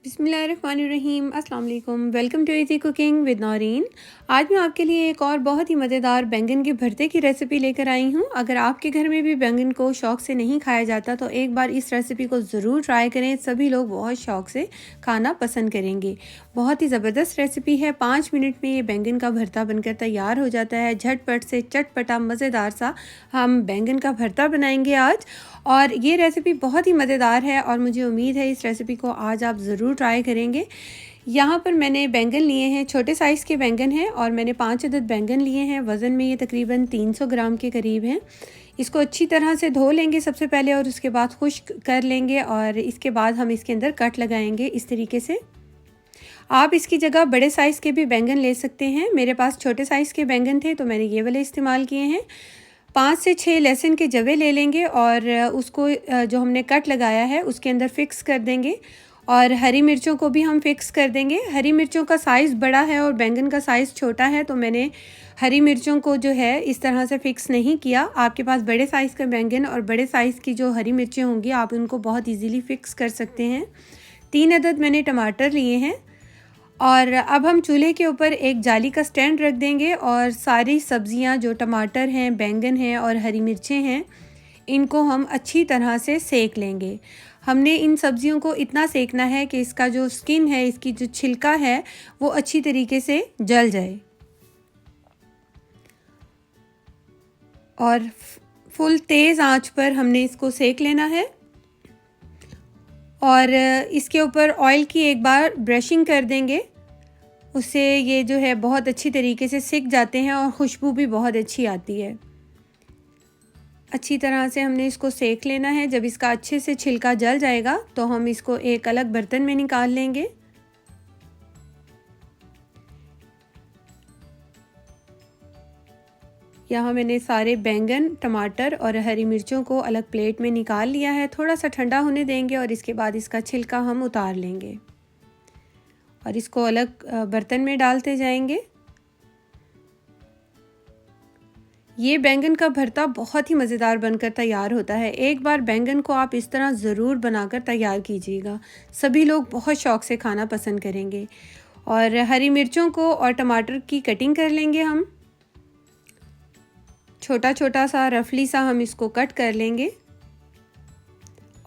बिस्मिल्लाहिर्रहमानिर्रहीम अस्सलाम वालेकुम। Welcome to easy cooking with Naureen. आज मैं आपके लिए एक और बहुत ही मज़ेदार बैंगन के भरते की रेसिपी लेकर आई हूँ। अगर आपके घर में भी बैंगन को शौक़ से नहीं खाया जाता तो एक बार इस रेसिपी को ज़रूर ट्राई करें। सभी लोग बहुत शौक़ से खाना पसंद करेंगे। बहुत ही ज़बरदस्त रेसिपी है। 5 मिनट में ये बैंगन का भरता बनकर तैयार हो जाता है। झटपट से चटपटा मज़ेदार सा हम बैंगन का भरता बनाएंगे आज, और ये रेसिपी बहुत ही मज़ेदार है और मुझे उम्मीद है इस रेसिपी को आज आप ज़रूर ट्राई करेंगे। यहाँ पर मैंने बैंगन लिए हैं, छोटे साइज़ के बैंगन हैं और मैंने 5 अदद बैंगन लिए हैं। वज़न में ये तकरीबन 300 ग्राम के करीब हैं। इसको अच्छी तरह से धो लेंगे सबसे पहले और उसके बाद खुश्क कर लेंगे, और इसके बाद हम इसके अंदर कट लगाएंगे इस तरीके से। आप इसकी जगह बड़े साइज़ के भी बैंगन ले सकते हैं। मेरे पास छोटे साइज़ के बैंगन थे तो मैंने ये वाले इस्तेमाल किए हैं। 5 से 6 लहसुन के जवे ले लेंगे और उसको जो हमने कट लगाया है उसके अंदर फ़िक्स कर देंगे, और हरी मिर्चों को भी हम फ़िक्स कर देंगे। हरी मिर्चों का साइज़ बड़ा है और बैंगन का साइज़ छोटा है तो मैंने हरी मिर्चों को जो है इस तरह से फ़िक्स नहीं किया। आपके पास बड़े साइज़ का बैंगन और बड़े साइज़ की जो हरी मिर्चें होंगी आप उनको बहुत ईज़िली फ़िक्स कर सकते हैं। 3 अदद मैंने टमाटर लिए हैं, और अब हम चूल्हे के ऊपर एक जाली का स्टैंड रख देंगे और सारी सब्ज़ियां जो टमाटर हैं, बैंगन हैं और हरी मिर्चें हैं, इनको हम अच्छी तरह से सेक लेंगे। हमने इन सब्ज़ियों को इतना सेकना है कि इसका जो स्किन है, इसकी जो छिलका है, वो अच्छी तरीके से जल जाए, और फुल तेज़ आंच पर हमने इसको सेक लेना है। और इसके ऊपर ऑयल की एक बार ब्रशिंग कर देंगे, उससे ये जो है बहुत अच्छी तरीके से सिक जाते हैं और खुशबू भी बहुत अच्छी आती है। अच्छी तरह से हमने इसको सेक लेना है। जब इसका अच्छे से छिलका जल जाएगा तो हम इसको एक अलग बर्तन में निकाल लेंगे। यहाँ मैंने सारे बैंगन, टमाटर और हरी मिर्चों को अलग प्लेट में निकाल लिया है। थोड़ा सा ठंडा होने देंगे और इसके बाद इसका छिलका हम उतार लेंगे और इसको अलग बर्तन में डालते जाएंगे। ये बैंगन का भरता बहुत ही मज़ेदार बनकर तैयार होता है। एक बार बैंगन को आप इस तरह ज़रूर बनाकर तैयार कीजिएगा। सभी लोग बहुत शौक़ से खाना पसंद करेंगे। और हरी मिर्चों को और टमाटर की कटिंग कर लेंगे हम। छोटा छोटा सा रफली सा हम इसको कट कर लेंगे,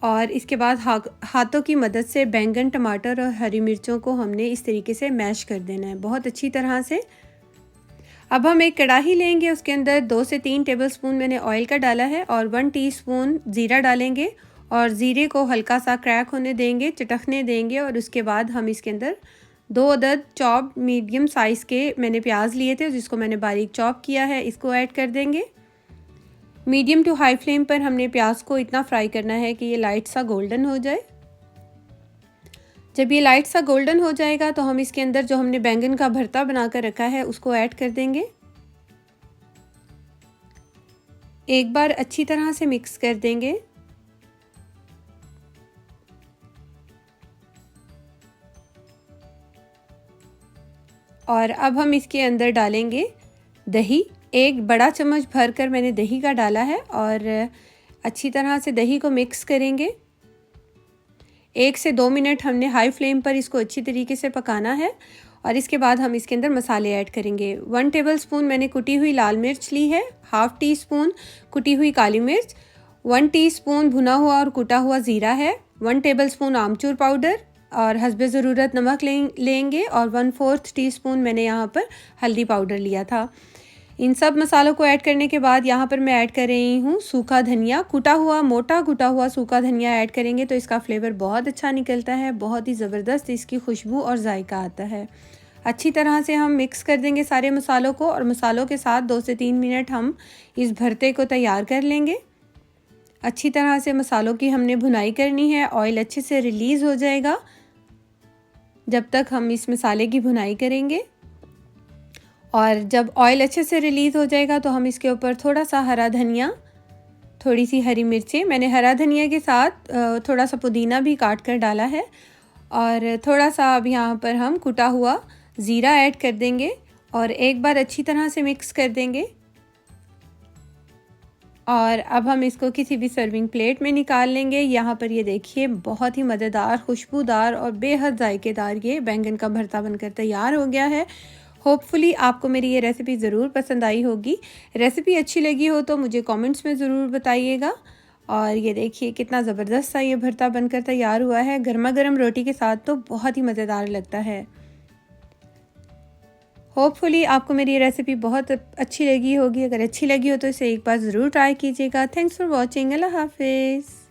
और इसके बाद हाथों की मदद से बैंगन, टमाटर और हरी मिर्चों को हमने इस तरीके से मैश कर देना है बहुत अच्छी तरह से। अब हम एक कढ़ाई लेंगे, उसके अंदर 2 से 3 टेबलस्पून मैंने ऑयल का डाला है और 1 टीस्पून ज़ीरा डालेंगे, और ज़ीरे को हल्का सा क्रैक होने देंगे, चटकने देंगे। और उसके बाद हम इसके अंदर 2 अदद चॉप मीडियम साइज़ के मैंने प्याज लिए थे जिसको मैंने बारीक चॉप किया है, इसको ऐड कर देंगे। मीडियम टू हाई फ्लेम पर हमने प्याज को इतना फ्राई करना है कि ये लाइट सा गोल्डन हो जाए। जब ये लाइट सा गोल्डन हो जाएगा तो हम इसके अंदर जो हमने बैंगन का भरता बनाकर रखा है उसको ऐड कर देंगे। एक बार अच्छी तरह से मिक्स कर देंगे। और अब हम इसके अंदर डालेंगे दही। एक बड़ा चम्मच भरकर मैंने दही का डाला है, और अच्छी तरह से दही को मिक्स करेंगे। 1 से 2 मिनट हमने हाई फ्लेम पर इसको अच्छी तरीके से पकाना है, और इसके बाद हम इसके अंदर मसाले ऐड करेंगे। 1 टेबलस्पून मैंने कुटी हुई लाल मिर्च ली है, हाफ़ टी स्पून कुटी हुई काली मिर्च, 1 टीस्पून भुना हुआ और कुटा हुआ ज़ीरा है, 1 टेबलस्पून आमचूर पाउडर, और हस्बे ज़रूरत नमक लेंगे, और 1/4 टीस्पून मैंने यहाँ पर हल्दी पाउडर लिया था। इन सब मसालों को ऐड करने के बाद यहाँ पर मैं ऐड कर रही हूँ सूखा धनिया, कुटा हुआ, मोटा कुटा हुआ सूखा धनिया ऐड करेंगे तो इसका फ्लेवर बहुत अच्छा निकलता है, बहुत ही ज़बरदस्त इसकी खुशबू और जायका आता है। अच्छी तरह से हम मिक्स कर देंगे सारे मसालों को, और मसालों के साथ 2 से 3 मिनट हम इस भरते को तैयार कर लेंगे। अच्छी तरह से मसालों की हमने भुनाई करनी है, ऑयल अच्छे से रिलीज़ हो जाएगा जब तक हम इस मसाले की भुनाई करेंगे। और जब ऑयल अच्छे से रिलीज़ हो जाएगा तो हम इसके ऊपर थोड़ा सा हरा धनिया, थोड़ी सी हरी मिर्चें, मैंने हरा धनिया के साथ थोड़ा सा पुदीना भी काट कर डाला है, और थोड़ा सा अब यहाँ पर हम कुटा हुआ ज़ीरा ऐड कर देंगे और एक बार अच्छी तरह से मिक्स कर देंगे। और अब हम इसको किसी भी सर्विंग प्लेट में निकाल लेंगे। यहाँ पर ये देखिए बहुत ही मज़ेदार, खुशबूदार और बेहद जायकेदार ये बैंगन का भरता बनकर तैयार हो गया है। होपफुली आपको मेरी ये रेसिपी ज़रूर पसंद आई होगी। रेसिपी अच्छी लगी हो तो मुझे कमेंट्स में ज़रूर बताइएगा। और ये देखिए कितना ज़बरदस्त सा ये भरता बनकर तैयार हुआ है। गर्मा गर्म रोटी के साथ तो बहुत ही मज़ेदार लगता है। होपफुली आपको मेरी ये रेसिपी बहुत अच्छी लगी होगी। अगर अच्छी लगी हो तो इसे एक बार ज़रूर ट्राई कीजिएगा। Thanks for watching. अल्लाह हाफिज़।